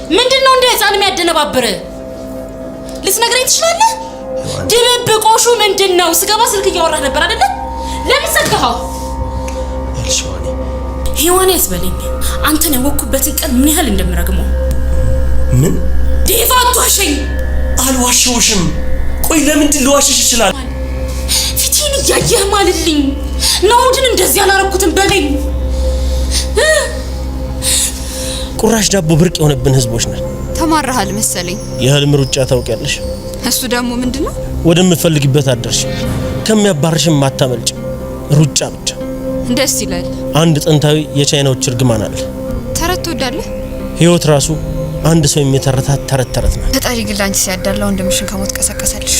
ምንድነው እንደ ህፃን የሚያደነባብር? ልትነግረኝ ትችላለህ? ድብብቆሹ ምንድነው? ስገባ ስልክ እያወራህ ነበር አይደለ? ለምን ዘጋኸው? ሔዋን ያስበለኝ አንተን ያወኩበትን ቀን ምን ያህል እንደምረግመው። ምን? ዴቭ አትዋሸኝ። አልዋሸሁሽም። ቆይ ለምንድን ልዋሽሽ ይችላል? ፊቴን እያየህ ማልልኝ። ናኦድን እንደዚህ አላረኩትም በለኝ። ቁራሽ ዳቦ ብርቅ የሆነብን ህዝቦች ነን። ተማረሃል መሰለኝ። የህልም ሩጫ ታውቂያለሽ? እሱ ደግሞ ምንድነው? ወደምትፈልጊበት አደርሽ። ከሚያባርሽም ማታመልጭ ሩጫ ብቻ። ደስ ይላል። አንድ ጥንታዊ የቻይናዎች እርግማን አለ። ተረት ትወዳለህ? ህይወት ራሱ አንድ ሰው የሚተረታት ተረት ነው። ፈጣሪ ግን ላንቺ ሲያዳላው እንደምሽን ከሞት ቀሰቀሰልሽ።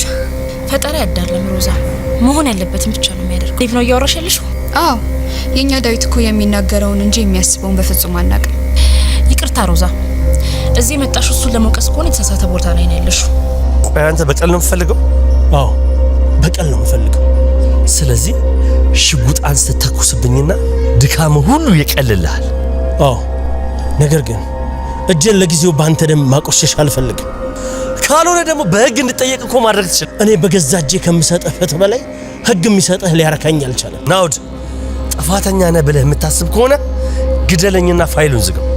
ፈጣሪ ያዳለም ሮዛ፣ መሆን ያለበትን ብቻ ነው የሚያደርገው። ዴቭ ነው እያወራሽ ያለሽው? አዎ፣ የኛ ዳዊት እኮ የሚናገረውን እንጂ የሚያስበውን በፍጹም አናውቅም። ይቅርታ ሮዛ፣ እዚህ መጣሽ እሱን ለመውቀስ ከሆነ የተሳሳተ ቦታ ላይ ነው ያለሽው። ቆይ አንተ በቀል ነው የምትፈልገው? አዎ በቀል ነው የምፈልገው። ስለዚህ ሽጉጥ አንስተህ ተኩስብኝና ድካም ሁሉ ይቀልልሃል። አዎ ነገር ግን እጄን ለጊዜው ባንተ ደም ማቆሸሽ አልፈልግም። ካልሆነ ደግሞ በህግ እንድጠየቅ እኮ ማድረግ ትችላለህ። እኔ በገዛ እጄ ከምሰጠህ ፍትህ በላይ ህግ የሚሰጥህ ሊያረካኝ አልቻለም። ናኦድ ጥፋተኛ ነህ ብለህ የምታስብ ከሆነ ግደለኝና ፋይሉን ዝጋው።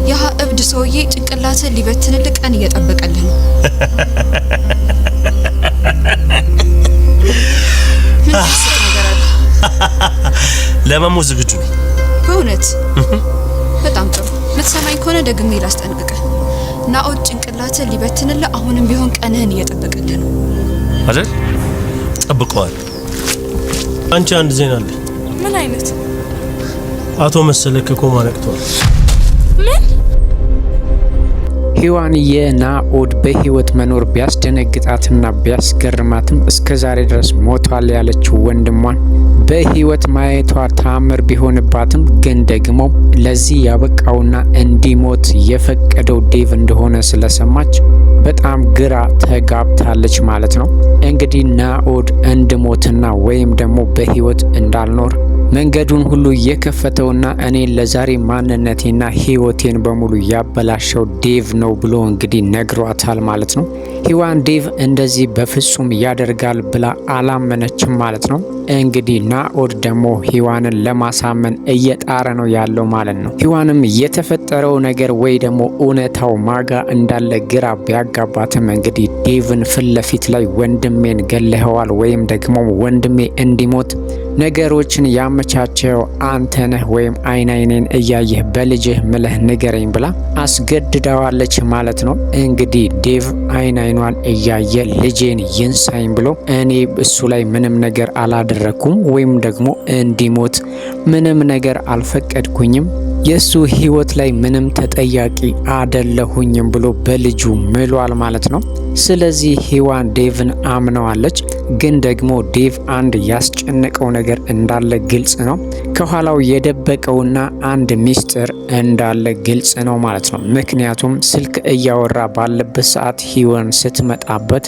ያ እብድ ሰውዬ ጭንቅላትን ሊበትንልህ ቀን እየጠበቀልህ ነው። ለመሞት ዝግጁ ነኝ። በእውነት በጣም ጥሩ። ልትሰማኝ ከሆነ ደግሜ ላስጠንቅቅህ። ናኦድ ጭንቅላትን ሊበትንልህ አሁንም ቢሆን ቀንህን እየጠበቀልህ ነው አይደል? ጠብቀዋል። አንቺ አንድ ዜና አለ። ምን አይነት? አቶ መሰለ ከኮማ ነቅቷል። ምን? ሔዋን የናኦድ በህይወት መኖር ቢያስደነግጣትና ቢያስገርማትም እስከዛሬ ድረስ ሞቷል ያለችው ወንድሟን በህይወት ማየቷ ታምር ቢሆንባትም ግን ደግሞ ለዚህ ያበቃውና እንዲሞት የፈቀደው ዴቭ እንደሆነ ስለሰማች በጣም ግራ ተጋብታለች ማለት ነው። እንግዲህ ናኦድ እንድሞትና ወይም ደግሞ በህይወት እንዳልኖር መንገዱን ሁሉ የከፈተውና እኔ ለዛሬ ማንነቴና ህይወቴን በሙሉ ያበላሸው ዴቭ ነው ብሎ እንግዲህ ነግሯታል ማለት ነው። ሔዋን ዴቭ እንደዚህ በፍጹም ያደርጋል ብላ አላመነችም ማለት ነው። እንግዲህ ናኦድ ደግሞ ሔዋንን ለማሳመን እየጣረ ነው ያለው ማለት ነው። ሔዋንም የተፈጠረው ነገር ወይ ደግሞ እውነታው ማጋ እንዳለ ግራ ቢያጋባትም እንግዲህ ዴቭን ፊት ለፊት ላይ ወንድሜን ገለኸዋል ወይም ደግሞ ወንድሜ እንዲሞት ነገሮችን ያመቻቸው አንተ ነህ ወይም አይኔን እያየህ በልጅህ ምለህ ንገረኝ ብላ አስገድዳዋለች ማለት ነው። እንግዲህ ዴቭ አይኗን እያየ ልጄን ይንሳኝ ብሎ እኔ እሱ ላይ ምንም ነገር አላደረኩም ወይም ደግሞ እንዲሞት ምንም ነገር አልፈቀድኩኝም፣ የሱ ህይወት ላይ ምንም ተጠያቂ አደለሁኝም ብሎ በልጁ ምሏል ማለት ነው። ስለዚህ ሔዋን ዴቭን አምነዋለች። ግን ደግሞ ዴቭ አንድ ያስጨነቀው ነገር እንዳለ ግልጽ ነው። ከኋላው የደበቀውና አንድ ሚስጥር እንዳለ ግልጽ ነው ማለት ነው። ምክንያቱም ስልክ እያወራ ባለበት ሰዓት ሔዋን ስትመጣበት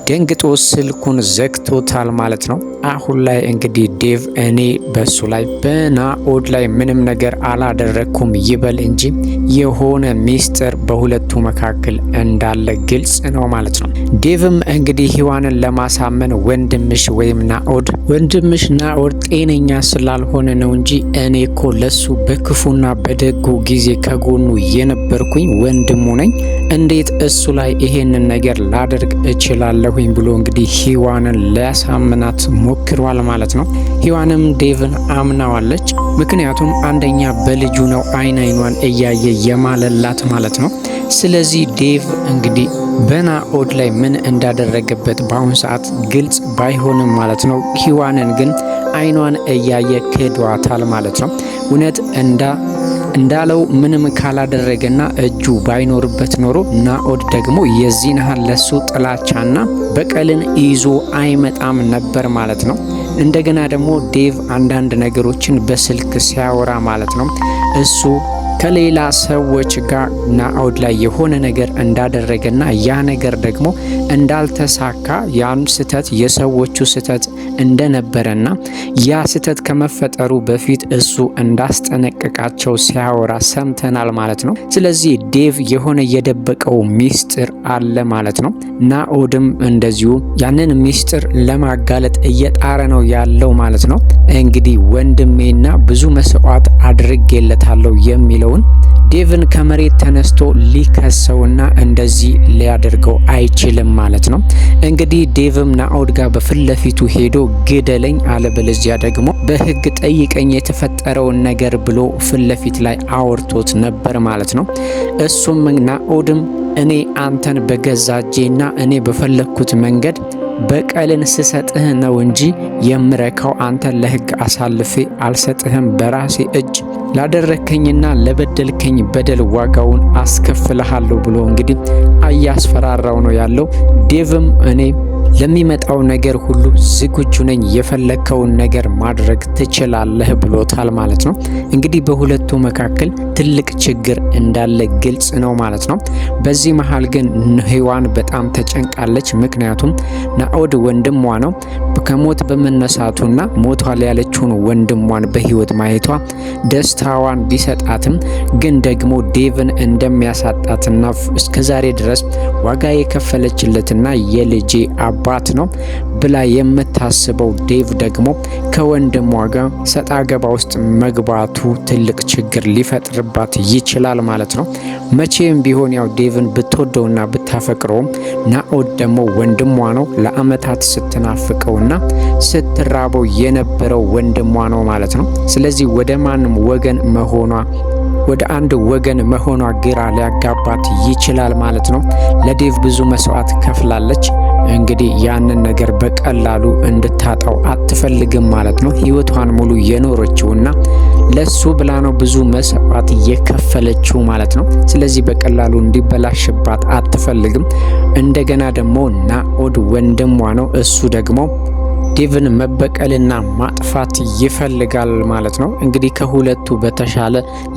ደንግጦ ስልኩን ዘግቶታል ማለት ነው። አሁን ላይ እንግዲህ ዴቭ እኔ በሱ ላይ በናኦድ ላይ ምንም ነገር አላደረኩም ይበል እንጂ የሆነ ሚስጥር በሁለቱ መካከል እንዳለ ግልጽ ነው ማለት ነው። ዴቭም እንግዲህ ሔዋንን ለማሳመን ወንድምሽ ወይም ወንድምሽ ናኦድ ጤነኛ ስላልሆነ ነው እንጂ እኔ እኮ ለሱ በክፉና በደጉ ጊዜ ከጎኑ የነበርኩኝ ወንድሙ ነኝ፣ እንዴት እሱ ላይ ይሄንን ነገር ላደርግ እችላለሁኝ ብሎ እንግዲህ ሔዋንን ሊያሳምናት ሞክሯል ማለት ነው። ሔዋንም ዴቭን አምናዋለች። ምክንያቱም አንደኛ በልጁ ነው አይኗን እያየ የማለላት ማለት ነው። ስለዚህ ዴቭ እንግዲህ በናኦድ ላይ ምን እንዳደረገበት በአሁኑ ሰዓት ግልጽ ባይሆንም ማለት ነው። ሔዋንን ግን አይኗን እያየ ክዷታል ማለት ነው። እውነት እንዳለው ምንም ካላደረገና እጁ ባይኖርበት ኖሮ ናኦድ ደግሞ የዚህን ያህል ለሱ ጥላቻና በቀልን ይዞ አይመጣም ነበር ማለት ነው። እንደገና ደግሞ ዴቭ አንዳንድ ነገሮችን በስልክ ሲያወራ ማለት ነው እሱ ከሌላ ሰዎች ጋር ናኦድ ላይ የሆነ ነገር እንዳደረገና ያ ነገር ደግሞ እንዳልተሳካ ያን ስህተት የሰዎቹ ስህተት እንደነበረና ያ ስህተት ከመፈጠሩ በፊት እሱ እንዳስጠነቀቃቸው ሲያወራ ሰምተናል ማለት ነው። ስለዚህ ዴቭ የሆነ የደበቀው ሚስጥር አለ ማለት ነው። ናኦድም እንደዚሁ ያንን ሚስጥር ለማጋለጥ እየጣረ ነው ያለው ማለት ነው። እንግዲህ ወንድሜና ብዙ መስዋዕት አድርጌለታለሁ የሚለውን ዴቭን ከመሬት ተነስቶ ሊከሰውና እንደዚህ ሊያደርገው አይችልም ማለት ነው። እንግዲህ ዴቭም ናኦድ ጋር በፊት ለፊቱ ሄዶ ግደለኝ አለበለዚያ ደግሞ በሕግ ጠይቀኝ የተፈጠረውን ነገር ብሎ ፊት ለፊት ላይ አወርቶት ነበር ማለት ነው። እሱም ናኦድም እኔ አንተን በገዛ እጄና እኔ በፈለኩት መንገድ በቀልን ስሰጥህ ነው እንጂ የምረካው አንተን ለሕግ አሳልፌ አልሰጥህም። በራሴ እጅ ላደረከኝና ለበደልከኝ በደል ዋጋውን አስከፍልሃለሁ ብሎ እንግዲህ እያስፈራራው ነው ያለው። ዴቭም እኔ ለሚመጣው ነገር ሁሉ ዝግጁ ነኝ፣ የፈለከውን ነገር ማድረግ ትችላለህ ብሎታል ማለት ነው። እንግዲህ በሁለቱ መካከል ትልቅ ችግር እንዳለ ግልጽ ነው ማለት ነው። በዚህ መሃል ግን ሔዋን በጣም ተጨንቃለች። ምክንያቱም ናኦድ ወንድሟ ነው። ከሞት በመነሳቱና ሞቷል ያለችውን ወንድሟን በህይወት ማየቷ ደስታዋን ቢሰጣትም ግን ደግሞ ዴቭን እንደሚያሳጣትና እስከዛሬ ድረስ ዋጋ የከፈለችለትና የልጄ አባት ነው ብላ የምታስበው ዴቭ ደግሞ ከወንድሟ ጋር ሰጣ ገባ ውስጥ መግባቱ ትልቅ ችግር ሊፈጥርባት ይችላል ማለት ነው። መቼም ቢሆን ያው ዴቭን ብትወደውና ብታፈቅረውም ናኦድ ደግሞ ወንድሟ ነው። ለአመታት ስትናፍቀውና ስትራበው የነበረው ወንድሟ ነው ማለት ነው። ስለዚህ ወደ ማንም ወገን መሆኗ ወደ አንድ ወገን መሆኗ ግራ ሊያጋባት ይችላል ማለት ነው። ለዴቭ ብዙ መስዋዕት ከፍላለች። እንግዲህ ያንን ነገር በቀላሉ እንድታጣው አትፈልግም ማለት ነው። ህይወቷን ሙሉ የኖረችውና ለሱ ብላ ነው ብዙ መስዋዕት የከፈለችው ማለት ነው። ስለዚህ በቀላሉ እንዲበላሽባት አትፈልግም። እንደገና ደግሞ ናኦድ ወንድሟ ነው። እሱ ደግሞ ዴቭን መበቀልና ማጥፋት ይፈልጋል ማለት ነው። እንግዲህ ከሁለቱ በተሻለ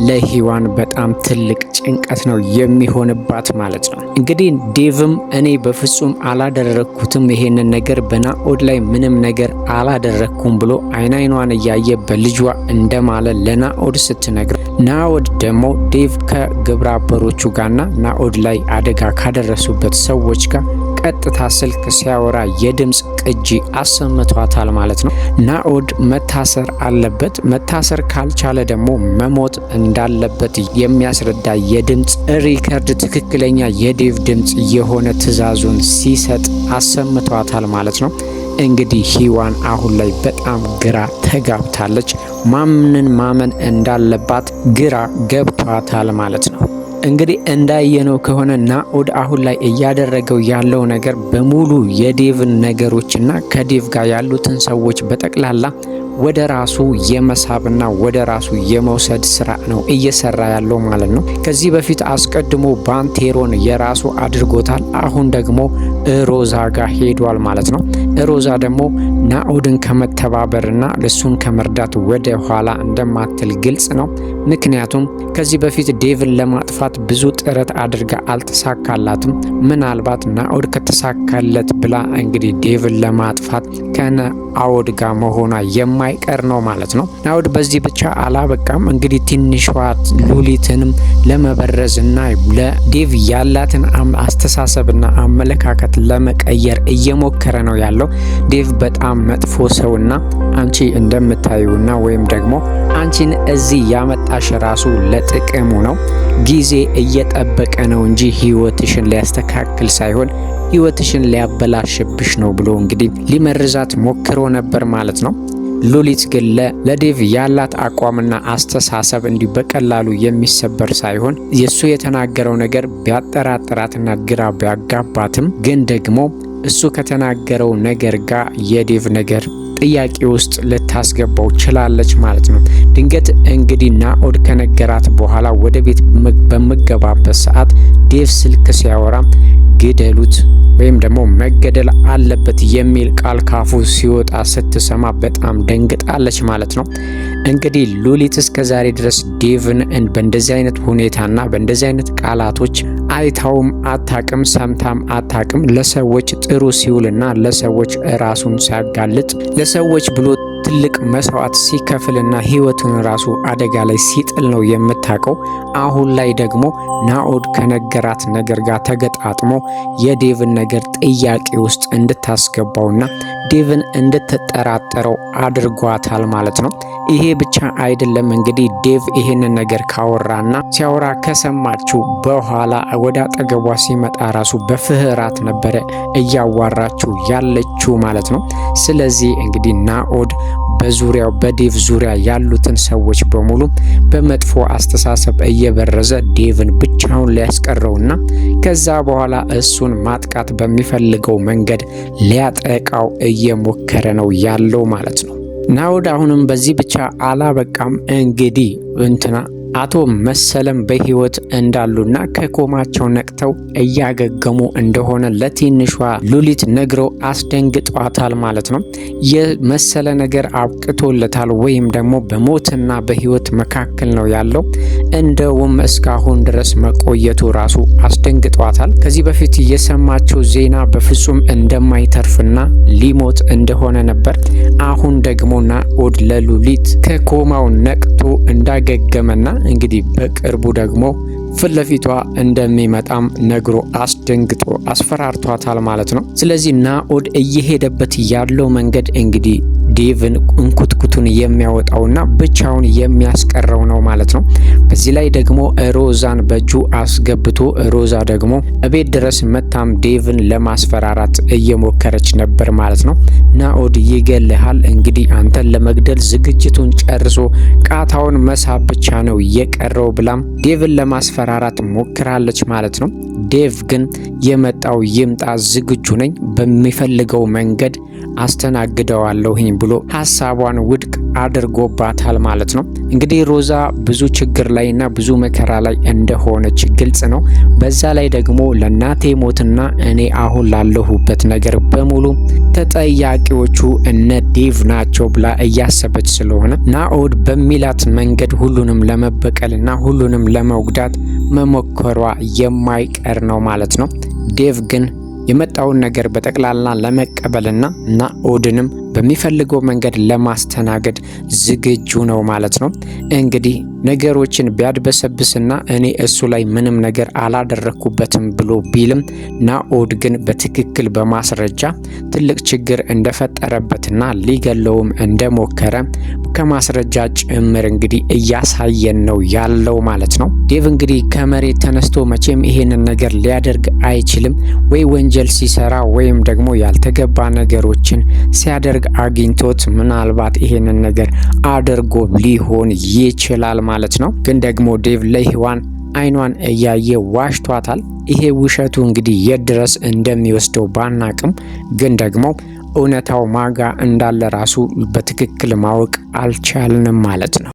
ለሔዋን በጣም ትልቅ ጭንቀት ነው የሚሆንባት ማለት ነው። እንግዲህ ዴቭም እኔ በፍጹም አላደረኩትም ይሄንን ነገር በናኦድ ላይ ምንም ነገር አላደረኩም ብሎ አይኗን እያየ በልጇ እንደማለ ለናኦድ ስትነግር፣ ናኦድ ደግሞ ዴቭ ከግብረ አበሮቹ ጋርና ናኦድ ላይ አደጋ ካደረሱበት ሰዎች ጋር ቀጥታ ስልክ ሲያወራ የድምጽ ቅጂ አሰምቷታል ማለት ነው። ናኦድ መታሰር አለበት፣ መታሰር ካልቻለ ደግሞ መሞት እንዳለበት የሚያስረዳ የድምጽ ሪከርድ ትክክለኛ የዴቭ ድምጽ የሆነ ትዕዛዙን ሲሰጥ አሰምቷታል ማለት ነው። እንግዲህ ሔዋን አሁን ላይ በጣም ግራ ተጋብታለች። ማንን ማመን እንዳለባት ግራ ገብቷታል ማለት ነው። እንግዲህ እንዳየነው ከሆነ ናኦድ አሁን ላይ እያደረገው ያለው ነገር በሙሉ የዴቭን ነገሮችና ከዴቭ ጋር ያሉትን ሰዎች በጠቅላላ ወደ ራሱ የመሳብና ወደ ራሱ የመውሰድ ስራ ነው እየሰራ ያለው ማለት ነው። ከዚህ በፊት አስቀድሞ ባንቴሮን የራሱ አድርጎታል። አሁን ደግሞ ሮዛ ጋር ሄዷል ማለት ነው። ሮዛ ደግሞ ናኦድን ከመተባበርና እሱን ከመርዳት ወደ ኋላ እንደማትል ግልጽ ነው። ምክንያቱም ከዚህ በፊት ዴቭን ለማጥፋት ብዙ ጥረት አድርጋ አልተሳካላትም። ምናልባት ናኦድ ከተሳካለት ብላ እንግዲህ ዴቭን ለማጥፋት ከናኦድ ጋር መሆኗ የማይቀር ነው ማለት ነው። ናኦድ በዚህ ብቻ አላበቃም። እንግዲህ ትንሿ ሉሊትንም ለመበረዝና ለዴቭ ያላትን አስተሳሰብና አመለካከት ለመቀየር እየሞከረ ነው ያለው። ዴቭ በጣም መጥፎ ሰውና አንቺ እንደምታዩና ወይም ደግሞ አንቺን እዚህ ያመጣሽ ራሱ ለጥቅሙ ነው። ጊዜ እየጠበቀ ነው እንጂ ህይወትሽን ሊያስተካክል ሳይሆን ህይወትሽን ሊያበላሽብሽ ነው ብሎ እንግዲህ ሊመርዛት ሞክሮ ነበር ማለት ነው። ሉሊት ግን ለዴቭ ያላት አቋምና አስተሳሰብ እንዲሁ በቀላሉ የሚሰበር ሳይሆን የሱ የተናገረው ነገር ቢያጠራጥራትና ግራ ቢያጋባትም ግን ደግሞ እሱ ከተናገረው ነገር ጋር የዴቭ ነገር ጥያቄ ውስጥ ልታስገባው ችላለች ማለት ነው። ድንገት እንግዲህ ናኦድ ከነገራት በኋላ ወደ ቤት በመገባበት ሰዓት ዴቭ ስልክ ሲያወራ ግደሉት ወይም ደግሞ መገደል አለበት የሚል ቃል ካፉ ሲወጣ ስትሰማ በጣም ደንግጣለች ማለት ነው። እንግዲህ ሉሊት እስከዛሬ ድረስ ዴቭን በእንደዚህ አይነት ሁኔታና በእንደዚህ አይነት ቃላቶች አይታውም አታቅም፣ ሰምታም አታቅም። ለሰዎች ጥሩ ሲውልና ለሰዎች ራሱን ሲያጋልጥ ለሰዎች ብሎ ትልቅ መስዋዕት ሲከፍልና ህይወቱን ራሱ አደጋ ላይ ሲጥል ነው የምታውቀው። አሁን ላይ ደግሞ ናኦድ ከነገራት ነገር ጋር ተገጣጥሞ የዴቭን ነገር ጥያቄ ውስጥ እንድታስገባውና ዴቭን እንድትጠራጠረው አድርጓታል ማለት ነው። ይሄ ብቻ አይደለም እንግዲህ ዴቭ ይሄንን ነገር ካወራና ሲያወራ ከሰማችው በኋላ ወደ አጠገቧ ሲመጣ ራሱ በፍህራት ነበረ እያዋራችው ያለችው ማለት ነው። ስለዚህ እንግዲህ ናኦድ በዙሪያው በዴቭ ዙሪያ ያሉትን ሰዎች በሙሉ በመጥፎ አስተሳሰብ እየበረዘ ዴቭን ብቻውን ሊያስቀረውና ከዛ በኋላ እሱን ማጥቃት በሚፈልገው መንገድ ሊያጠቃው እየሞከረ ነው ያለው ማለት ነው። ናኦድ አሁንም በዚህ ብቻ አላበቃም። እንግዲህ አቶ መሰለም በህይወት እንዳሉና ከኮማቸው ነቅተው እያገገሙ እንደሆነ ለትንሿ ሉሊት ነግረው አስደንግጧታል ማለት ነው። የመሰለ ነገር አብቅቶለታል ወይም ደግሞ በሞትና በህይወት መካከል ነው ያለው። እንደውም እስካሁን ድረስ መቆየቱ ራሱ አስደንግጧታል። ከዚህ በፊት የሰማችው ዜና በፍጹም እንደማይተርፍና ሊሞት እንደሆነ ነበር። አሁን ደግሞ ናኦድ ለሉሊት ከኮማው ነቅቶ እንዳገገመና እንግዲህ በቅርቡ ደግሞ ፊት ለፊቷ እንደሚመጣም ነግሮ አስደንግጦ አስፈራርቷታል ማለት ነው። ስለዚህ ናኦድ እየሄደበት ያለው መንገድ እንግዲህ ዴቭን እንኩትኩቱን የሚያወጣውና ብቻውን የሚያስቀረው ነው ማለት ነው። በዚህ ላይ ደግሞ ሮዛን በእጁ አስገብቶ ሮዛ ደግሞ እቤት ድረስ መታም ዴቭን ለማስፈራራት እየሞከረች ነበር ማለት ነው። ናኦድ ይገልሃል፣ እንግዲህ አንተን ለመግደል ዝግጅቱን ጨርሶ ቃታውን መሳብ ብቻ ነው የቀረው ብላም ዴቭን ለማስፈራራት ሞክራለች ማለት ነው። ዴቭ ግን የመጣው ይምጣ፣ ዝግጁ ነኝ፣ በሚፈልገው መንገድ አስተናግደዋለሁኝ ብሎ ሐሳቧን ውድቅ አድርጎባታል ማለት ነው። እንግዲህ ሮዛ ብዙ ችግር ላይና ብዙ መከራ ላይ እንደሆነች ግልጽ ነው። በዛ ላይ ደግሞ ለናቴ ሞትና እኔ አሁን ላለሁበት ነገር በሙሉ ተጠያቂዎቹ እነ ዴቭ ናቸው ብላ እያሰበች ስለሆነ ናኦድ በሚላት መንገድ ሁሉንም ለመበቀልና ሁሉንም ለመጉዳት መሞከሯ የማይቀር ነው ማለት ነው። ዴቭ ግን የመጣውን ነገር በጠቅላላ ለመቀበልና ናኦድንም በሚፈልገው መንገድ ለማስተናገድ ዝግጁ ነው ማለት ነው። እንግዲህ ነገሮችን ቢያድበሰብስና እኔ እሱ ላይ ምንም ነገር አላደረኩበትም ብሎ ቢልም ናኦድ ግን በትክክል በማስረጃ ትልቅ ችግር እንደፈጠረበትና ሊገለውም እንደሞከረ ከማስረጃ ጭምር እንግዲህ እያሳየን ነው ያለው ማለት ነው። ዴቭ እንግዲህ ከመሬት ተነስቶ መቼም ይሄንን ነገር ሊያደርግ አይችልም። ወይ ወንጀል ሲሰራ ወይም ደግሞ ያልተገባ ነገሮችን ሲያደርግ አግኝቶት ምናልባት ይሄንን ነገር አድርጎ ሊሆን ይችላል ማለት ነው። ግን ደግሞ ዴቭ ለሔዋን አይኗን እያየ ዋሽቷታል። ይሄ ውሸቱ እንግዲህ የት ድረስ እንደሚወስደው ባናቅም ግን ደግሞ እውነታው ማጋ እንዳለ ራሱ በትክክል ማወቅ አልቻልንም ማለት ነው።